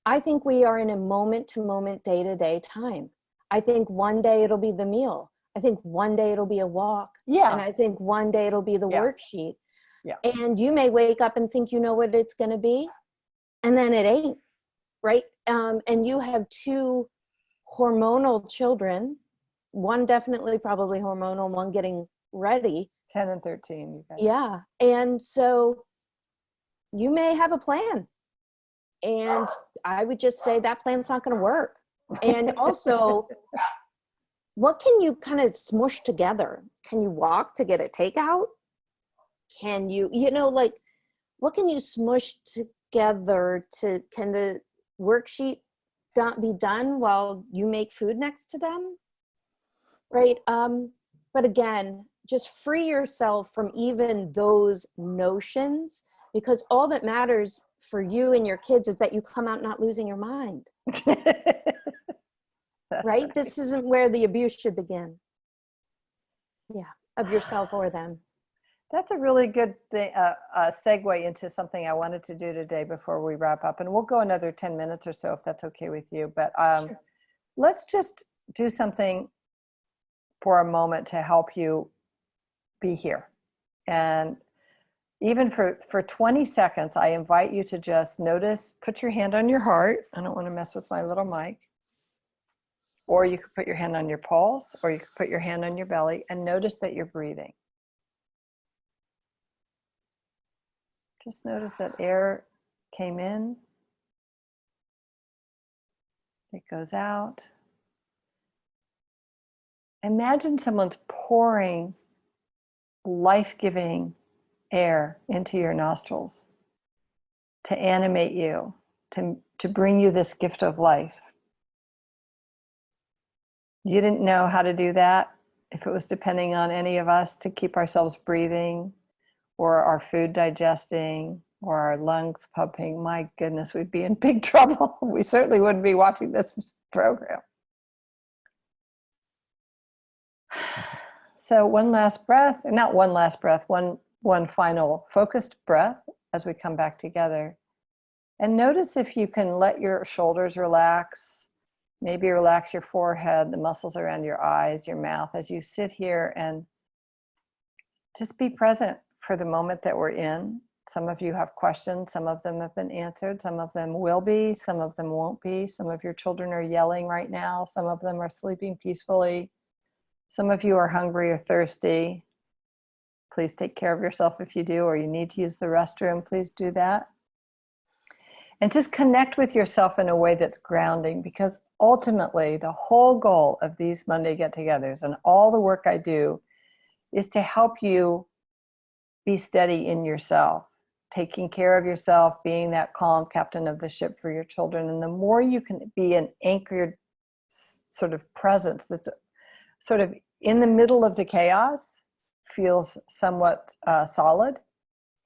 I think we are in a moment to moment, day to day time. I think one day it'll be the meal. I think one day it'll be a walk. Yeah. And I think one day it'll be the worksheet. Yeah. And you may wake up and think you know what it's going to be, and then it ain't, right? And you have two hormonal children, one definitely probably hormonal, one getting ready. 10 and 13. You guys. Yeah. And so you may have a plan. And I would just say that plan's not going to work. And also, what can you kind of smush together? Can you walk to get a takeout? Can you, like, what can you smush together can the worksheet be done while you make food next to them? Right. But again, just free yourself from even those notions, because all that matters for you and your kids is that you come out not losing your mind. Right? This isn't where the abuse should begin. Yeah, of yourself or them. That's a really good thing, segue into something I wanted to do today before we wrap up. And we'll go another 10 minutes or so if that's okay with you. But Sure. Let's just do something for a moment to help you be here. And even for 20 seconds, I invite you to just notice, put your hand on your heart. I don't want to mess with my little mic. Or you could put your hand on your pulse, or you could put your hand on your belly and notice that you're breathing. Just notice that air came in, it goes out. Imagine someone's pouring life-giving air into your nostrils to animate you, to bring you this gift of life. You didn't know how to do that if it was depending on any of us to keep ourselves breathing or our food digesting or our lungs pumping. My goodness, we'd be in big trouble. We certainly wouldn't be watching this program. So one last breath, not one last breath, one final focused breath as we come back together. And notice if you can let your shoulders relax, maybe relax your forehead, the muscles around your eyes, your mouth, as you sit here and just be present for the moment that we're in. Some of you have questions, some of them have been answered, some of them will be, some of them won't be. Some of your children are yelling right now, some of them are sleeping peacefully. Some of you are hungry or thirsty. Please take care of yourself if you do, or you need to use the restroom, please do that. And just connect with yourself in a way that's grounding, because ultimately the whole goal of these Monday get-togethers and all the work I do is to help you be steady in yourself, taking care of yourself, being that calm captain of the ship for your children. And the more you can be an anchored sort of presence that's sort of in the middle of the chaos, feels somewhat solid.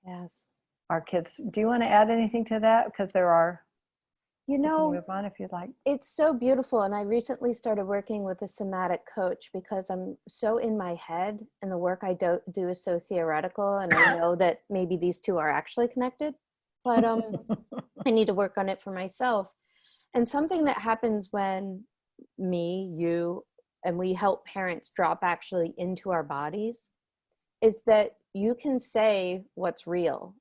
Yes. Our kids, do you want to add anything to that? Because there are, you can know, move on if you'd like. It's so beautiful. And I recently started working with a somatic coach because I'm so in my head and the work I do is so theoretical. And I know that maybe these two are actually connected, but I need to work on it for myself. And something that happens when me, you, and we help parents drop actually into our bodies is that you can say what's real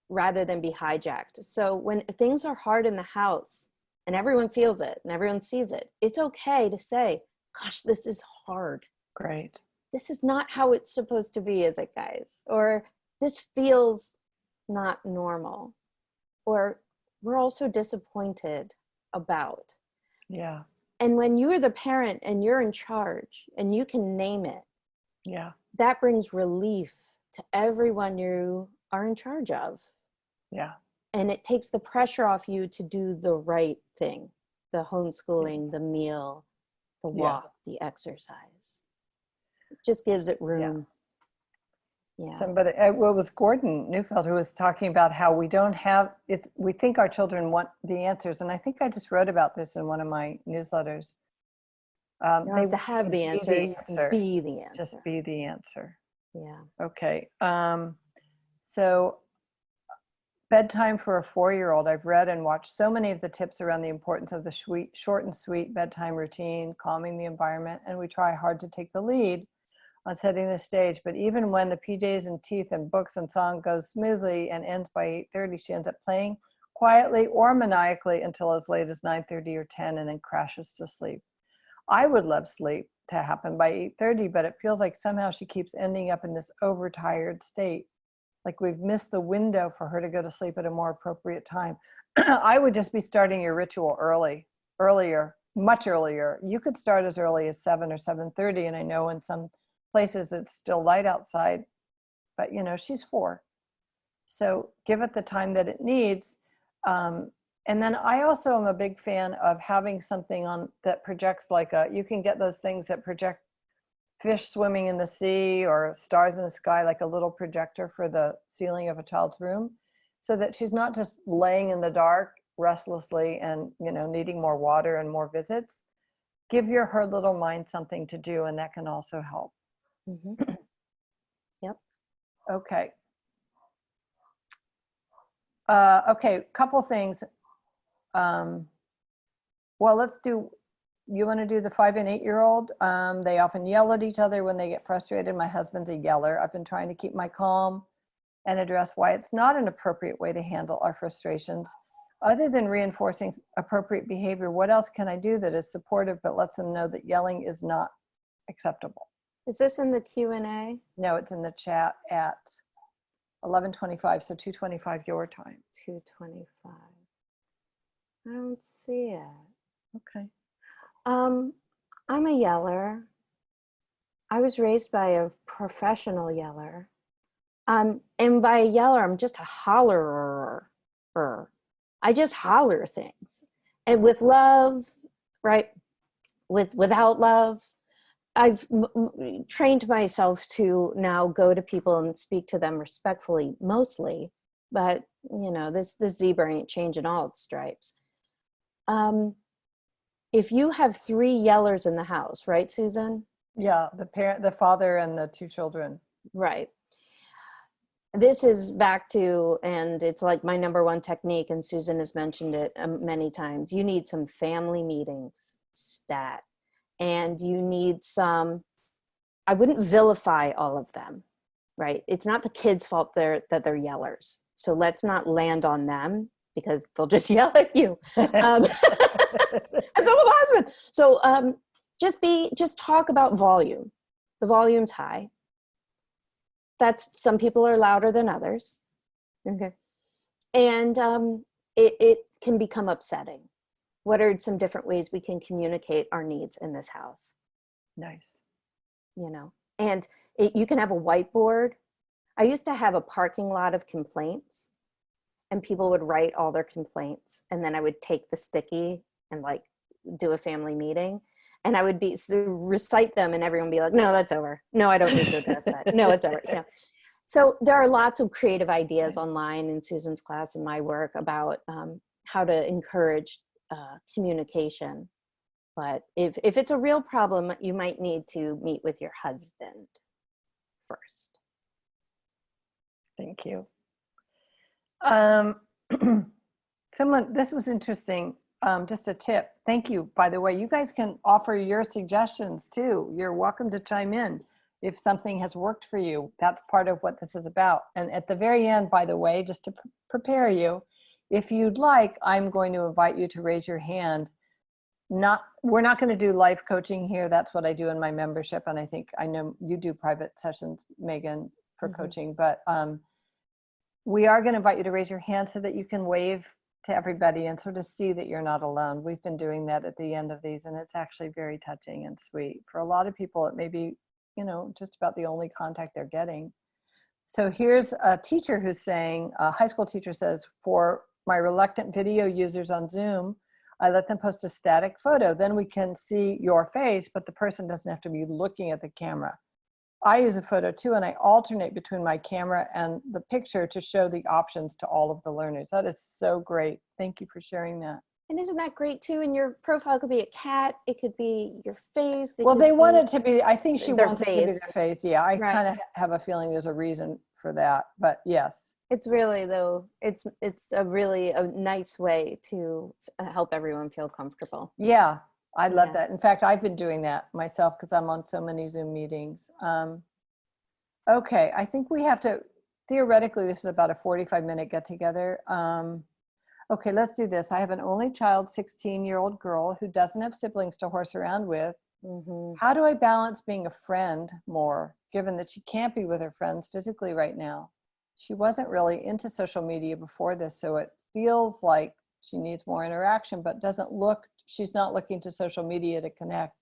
rather than be hijacked. So when things are hard in the house and everyone feels it and everyone sees it, it's okay to say, gosh, this is hard. Great. This is not how it's supposed to be, is it, guys? Or this feels not normal. Or we're also disappointed about. Yeah. And when you're the parent and you're in charge and you can name it, yeah, that brings relief to everyone you are in charge of. Yeah. And it takes the pressure off you to do the right thing, the homeschooling, the meal, the walk, the exercise. It just gives it room. Yeah. Somebody, well, it was Gordon Neufeld who was talking about how we don't have, we think our children want the answers. And I think I just wrote about this in one of my newsletters. You don't have to have the answer, you can be the answer. Just be the answer. Yeah. Okay. So bedtime for a 4-year-old. I've read and watched so many of the tips around the importance of the short and sweet bedtime routine, calming the environment, and we try hard to take the lead on setting the stage. But even when the PJs and teeth and books and song goes smoothly and ends by 8:30, she ends up playing quietly or maniacally until as late as 9:30 or 10 and then crashes to sleep. I would love sleep to happen by 8:30, but it feels like somehow she keeps ending up in this overtired state. Like we've missed the window for her to go to sleep at a more appropriate time. I would just be starting your ritual earlier, much earlier. You could start as early as 7 or 7:30, and I know in some places it's still light outside, but you know, she's 4. So give it the time that it needs. And then I also am a big fan of having something on that projects like you can get those things that project fish swimming in the sea or stars in the sky, like a little projector for the ceiling of a child's room, so that she's not just laying in the dark restlessly and, you know, needing more water and more visits. Give her little mind something to do, and that can also help. Mm-hmm. Yep. Okay. Okay, couple things. Well, let's do, you want to do the 5 and 8-year-old? They often yell at each other when they get frustrated. My husband's a yeller. I've been trying to keep my calm and address why it's not an appropriate way to handle our frustrations. Other than reinforcing appropriate behavior, what else can I do that is supportive but lets them know that yelling is not acceptable? Is this in the Q&A? No, it's in the chat at 11:25, so 2:25 your time. 2:25. I don't see it. Okay. I'm a yeller. I was raised by a professional yeller. And by a yeller, I'm just a hollerer. I just holler things. And with love, right? Without love, I've trained myself to now go to people and speak to them respectfully, mostly. But, you know, this zebra ain't changing all its stripes. If you have 3 yellers in the house, right, Susan? Yeah, the father and the 2 children. Right. This is back to, and it's like my number 1 technique, and Susan has mentioned it many times. You need some family meetings, stat. And you need some, I wouldn't vilify all of them, right? It's not the kids' fault that they're yellers. So let's not land on them because they'll just yell at you. And so will the husband. So just talk about volume. The volume's high. Some people are louder than others. Okay. And it can become upsetting. What are some different ways we can communicate our needs in this house? Nice. You know, and you can have a whiteboard. I used to have a parking lot of complaints, and people would write all their complaints, and then I would take the sticky and like do a family meeting, and I would recite them, and everyone would be like, no, that's over. No, I don't need to address that. No, it's over. You know, so there are lots of creative ideas online in Susan's class and my work about how to encourage communication. But if it's a real problem, you might need to meet with your husband first. Thank you. This was interesting. Just a tip. Thank you, by the way. You guys can offer your suggestions too. You're welcome to chime in if something has worked for you. That's part of what this is about. And at the very end, by the way, just to prepare you, if you'd like, I'm going to invite you to raise your hand. We're not going to do life coaching here. That's what I do in my membership. And I know you do private sessions, Megan, for coaching, but we are going to invite you to raise your hand so that you can wave to everybody and sort of see that you're not alone. We've been doing that at the end of these, and it's actually very touching and sweet. For a lot of people, it may be, you know, just about the only contact they're getting. So here's a teacher who's saying, a high school teacher says, for my reluctant video users on Zoom, I let them post a static photo. Then we can see your face, but the person doesn't have to be looking at the camera. I use a photo too, and I alternate between my camera and the picture to show the options to all of the learners. That is so great. Thank you for sharing that. And isn't that great too? And your profile could be a cat. It could be your face. Well, they want it to be, I think she their wants it to be face. their face. Yeah, I Right. kind of have a feeling there's a reason for that, but yes. It's really, though, it's a really a nice way to help everyone feel comfortable. Yeah, I love Yeah. that. In fact, I've been doing that myself because I'm on so many Zoom meetings. Okay, I think we have to, theoretically, this is about a 45-minute get-together. Okay, let's do this. I have an only child, 16-year-old girl who doesn't have siblings to horse around with. Mm-hmm. How do I balance being a friend more, given that she can't be with her friends physically right now? She wasn't really into social media before this, so it feels like she needs more interaction, but she's not looking to social media to connect.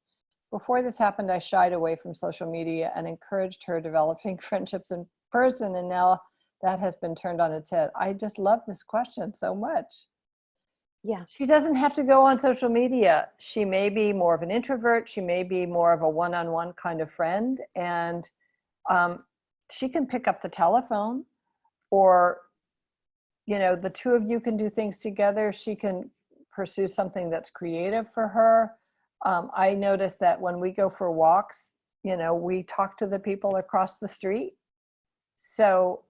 Before this happened, I shied away from social media and encouraged her developing friendships in person, and now that has been turned on its head. I just love this question so much. Yeah. She doesn't have to go on social media. She may be more of an introvert. She may be more of a one-on-one kind of friend. And she can pick up the telephone, or, the two of you can do things together. She can pursue something that's creative for her. I notice that when we go for walks, we talk to the people across the street. So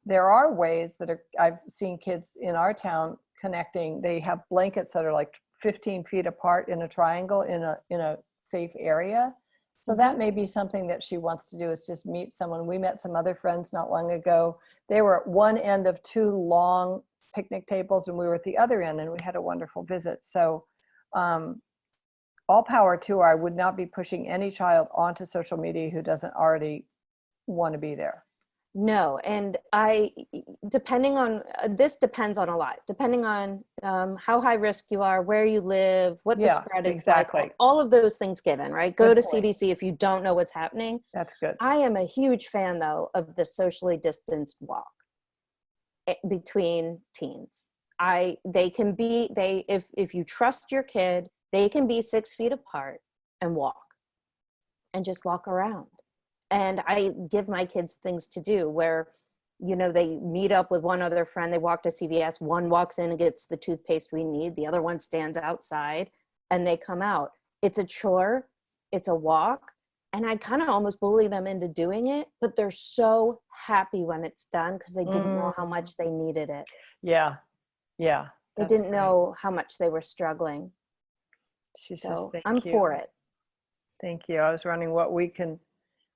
there are ways that I've seen kids in our town connecting. They have blankets that are like 15 feet apart in a triangle in a safe area. So that may be something that she wants to do, is just meet someone. We met some other friends not long ago. They were at one end of two long picnic tables and we were at the other end, and we had a wonderful visit. So all power to her. I would not be pushing any child onto social media who doesn't already want to be there. No, and this depends on a lot, depending on how high risk you are, where you live, what the spread is exactly. like, all of those things given, right? Go to CDC if you don't know what's happening. That's good. I am a huge fan, though, of the socially distanced walk between teens. If you trust your kid, they can be 6 feet apart and walk and just walk around. And I give my kids things to do where, they meet up with one other friend, they walk to CVS, one walks in and gets the toothpaste we need, the other one stands outside, and they come out. It's a chore, it's a walk, and I kind of almost bully them into doing it, but they're so happy when it's done because they didn't know how much they needed it. Yeah. They didn't know how much they were struggling. She So says, I'm for it. Thank you. I was running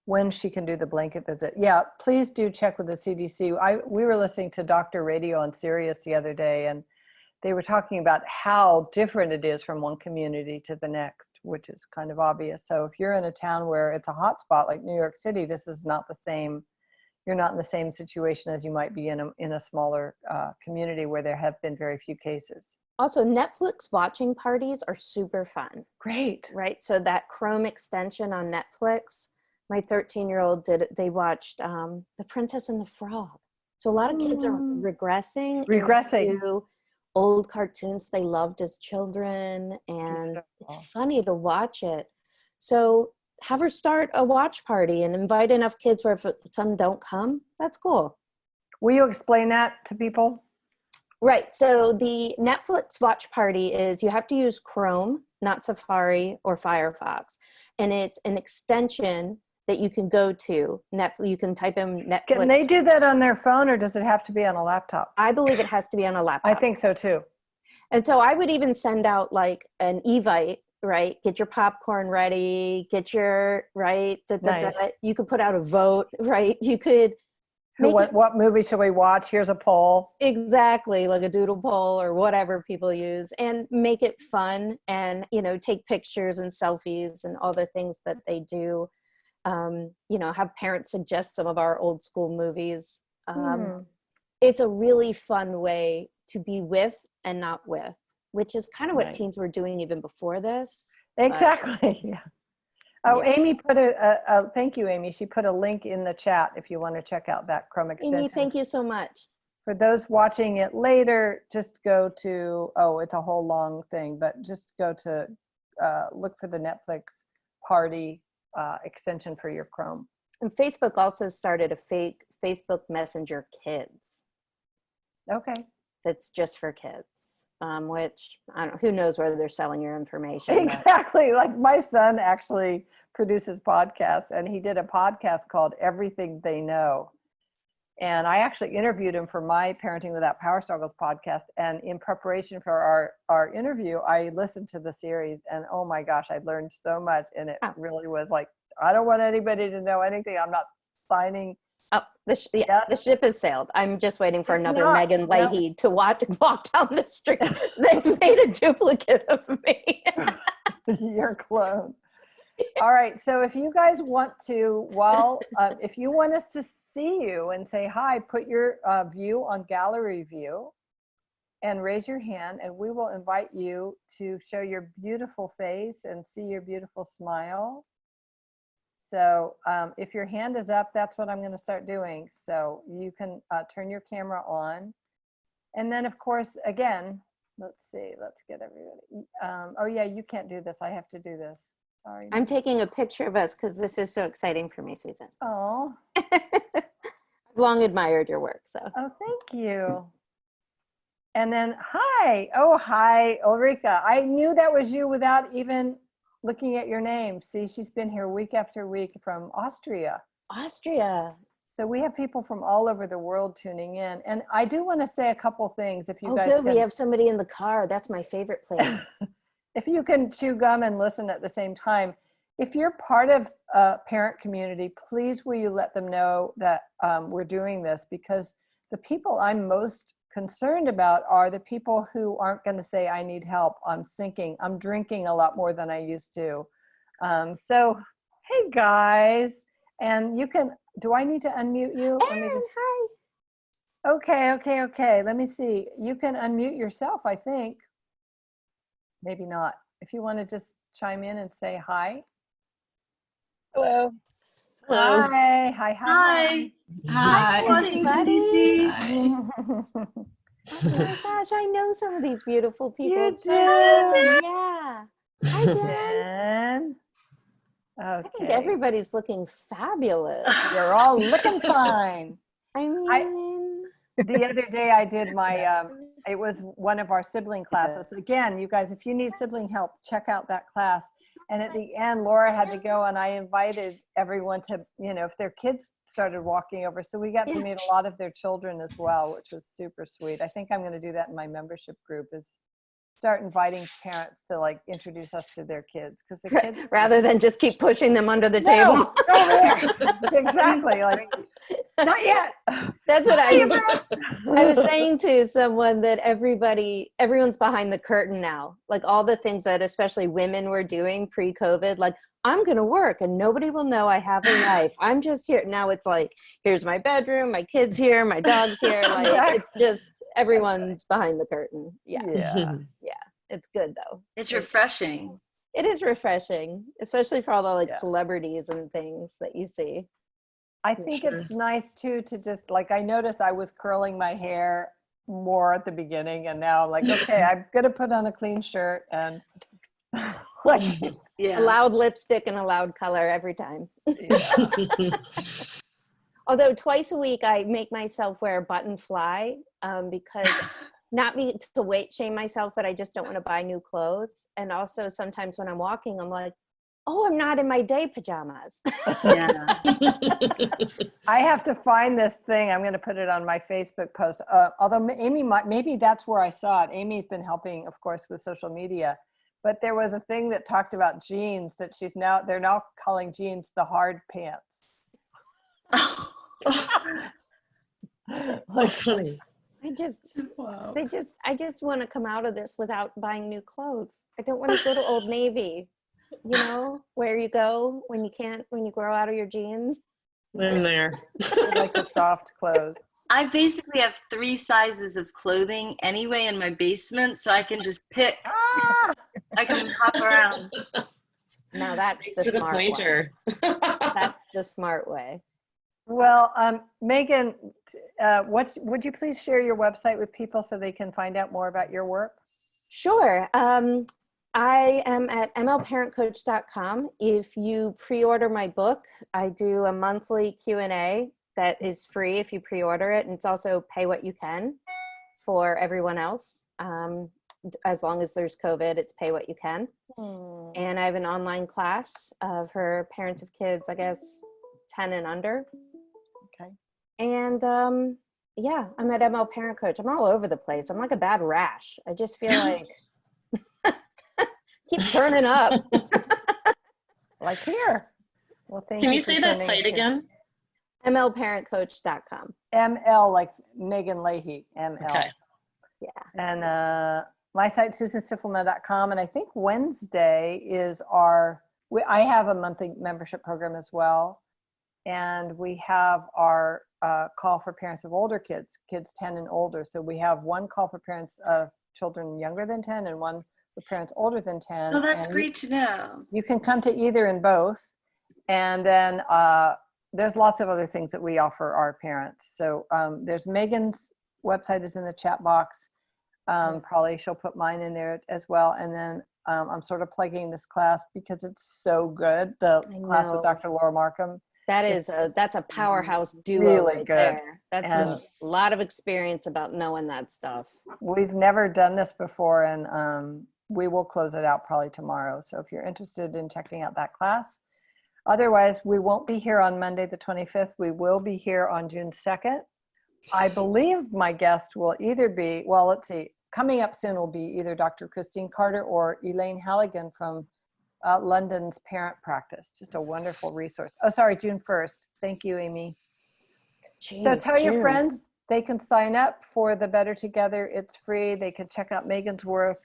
when she can do the blanket visit. Yeah, please do check with the CDC. We were listening to Dr. Radio on Sirius the other day, and they were talking about how different it is from one community to the next, which is kind of obvious. So if you're in a town where it's a hot spot like New York City, this is not the same. You're not in the same situation as you might be in a smaller community where there have been very few cases. Also, Netflix watching parties are super fun. Great. Right? So that Chrome extension on Netflix, my 13-year-old they watched The Princess and the Frog. So a lot of kids are regressing into old cartoons they loved as children, and it's funny to watch it. So have her start a watch party and invite enough kids where if some don't come, that's cool. Will you explain that to people? Right. So the Netflix watch party is you have to use Chrome, not Safari or Firefox. And it's an extension that you can go to. You can type in Netflix. Can they do that on their phone, or does it have to be on a laptop? I believe it has to be on a laptop. I think so too. And so I would even send out like an Evite, right? Get your popcorn ready, get your, right? Nice. You could put out a vote, right? You could. What movie should we watch? Here's a poll. Exactly, like a doodle poll or whatever people use, and make it fun and, take pictures and selfies and all the things that they do. Have parents suggest some of our old school movies. It's a really fun way to be with and not with, which is kind of what teens were doing even before this. Exactly. Yeah. Oh, yeah. Amy put thank you, Amy. She put a link in the chat if you want to check out that Chrome extension. Amy, thank you so much. For those watching it later, just go to, it's a whole long thing, but just go to look for the Netflix party extension for your Chrome. And Facebook also started a fake Facebook Messenger Kids. Okay. That's just for kids, which I don't know, who knows whether they're selling your information. Exactly. Like my son actually produces podcasts, and he did a podcast called Everything They Know. And I actually interviewed him for my Parenting Without Power Struggles podcast. And in preparation for our interview, I listened to the series, and oh my gosh, I learned so much. And it really was like, I don't want anybody to know anything. I'm not signing. Oh, the ship has sailed. I'm just waiting for another Meghan Leahy to walk down the street. They've made a duplicate of me. Your clone. All right. So if you guys want to, if you want us to see you and say hi, put your view on gallery view and raise your hand, and we will invite you to show your beautiful face and see your beautiful smile. So if your hand is up, that's what I'm going to start doing. So you can turn your camera on. And then, of course, again, let's see, let's get everybody. Oh, yeah, you can't do this. I have to do this. Sorry. I'm taking a picture of us because this is so exciting for me, Susan. Oh. I've long admired your work. So. Oh, thank you. And then, hi. Oh, hi, Ulrika. I knew that was you without even looking at your name. See, she's been here week after week from Austria. Austria. So we have people from all over the world tuning in. And I do want to say a couple things. If you guys good. We have somebody in the car. That's my favorite place. If you can chew gum and listen at the same time, if you're part of a parent community, please will you let them know that we're doing this, because the people I'm most concerned about are the people who aren't going to say, I need help, I'm sinking, I'm drinking a lot more than I used to. So, hey guys, and you can, do I need to unmute you? Erin, hi. Okay. Let me see. You can unmute yourself, I think. Maybe not. If you want to just chime in and say hi. Hello. Hello. Hi. Hi, Washington, D.C. Oh my gosh, I know some of these beautiful people. You do? Yeah. Hi, Jen. Jen. Okay. I think everybody's looking fabulous. You're all looking fine. I mean, the other day I did my, it was one of our sibling classes. Again, you guys, if you need sibling help, check out that class. And at the end, Laura had to go, and I invited everyone to, if their kids started walking over. So we got to meet a lot of their children as well, which was super sweet. I think I'm going to do that in my membership group, is start inviting parents to like introduce us to their kids, because the kids rather than just keep pushing them under the table. Go there. Exactly. Like, not yet. That's what I was saying to someone, that everyone's behind the curtain now. Like all the things that especially women were doing pre-COVID, like I'm going to work and nobody will know I have a life. I'm just here. Now it's like, here's my bedroom, my kids here, my dog's here. Like Exactly. It's just, everyone's behind the curtain. Yeah. It's good though. It's refreshing. It is refreshing, especially for all the celebrities and things that you see. I think it's nice too to just like, I noticed I was curling my hair more at the beginning, and now I'm like, okay, I'm gonna put on a clean shirt and like a loud lipstick and a loud color every time. Although twice a week I make myself wear a button fly because not to weight shame myself, but I just don't want to buy new clothes. And also sometimes when I'm walking, I'm like, oh, I'm not in my day pajamas. I have to find this thing. I'm going to put it on my Facebook post. Although Amy, maybe that's where I saw it. Amy's been helping, of course, with social media. But there was a thing that talked about jeans that they're now calling jeans the hard pants. Funny. I just want to come out of this without buying new clothes. I don't want to go to Old Navy, where you go when you grow out of your jeans. In there. Like the soft clothes. I basically have 3 sizes of clothing anyway in my basement, so I can just pick. I can hop around. Now that's the smart way. That's the smart way. Well, Meghan, would you please share your website with people so they can find out more about your work? Sure. I am at mlparentcoach.com. If you pre-order my book, I do a monthly Q&A that is free if you pre-order it. And it's also pay what you can for everyone else. As long as there's COVID, it's pay what you can. And I have an online class for parents of kids, I guess, 10 and under. Okay. And yeah, I'm at ML Parent Coach. I'm all over the place. I'm like a bad rash. I just feel like keep turning up. Like here. Well, thank Can you you for say that sending site it here. again? mlparentcoach.com. ML, like Meghan Leahy, ML. Okay. Yeah. And my site, susanstiffelman.com. And I think Wednesday is I have a monthly membership program as well. And we have our call for parents of older kids 10 and older. So we have one call for parents of children younger than 10 and one for parents older than 10. Oh, that's and great to know. You can come to either and both. And then there's lots of other things that we offer our parents. So there's Megan's website is in the chat box. Probably she'll put mine in there as well. And then I'm sort of plugging this class because it's so good. The class with Dr. Laura Markham. That's a powerhouse duo really right good. there. That's And a lot of experience about knowing that stuff. we've never done this before, and we will close it out probably tomorrow. So if you're interested in checking out that class, otherwise we won't be here on Monday the 25th. We will be here on June 2nd. I believe my guest will either be, well, let's see, coming up soon will be either Dr. Christine Carter or Elaine Halligan from London's Parent Practice. Just a wonderful resource. Oh, sorry, June 1st. Thank you, Amy. Jeez, So tell your June. friends they can sign up for the Better Together. It's free. They can check out Megan's work,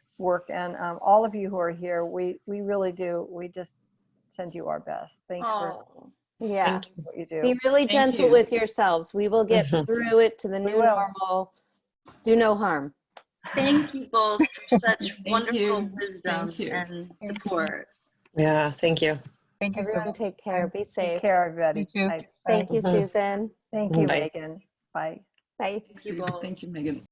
and all of you who are here, we really do. We just send you our best. Thanks for Yeah. what you do. Be really gentle with yourselves. We will get through it to the new will. normal. Do no harm. Thank you both for such Thank wonderful you. wisdom Thank you. and support. Yeah, thank you. Thank you so Everyone much. take care. Be safe. Take care, everybody. You too. Bye. Thank you, Mhm. Susan. Thank you, Bye. Megan. Bye. Bye. you both. Thank you, Megan.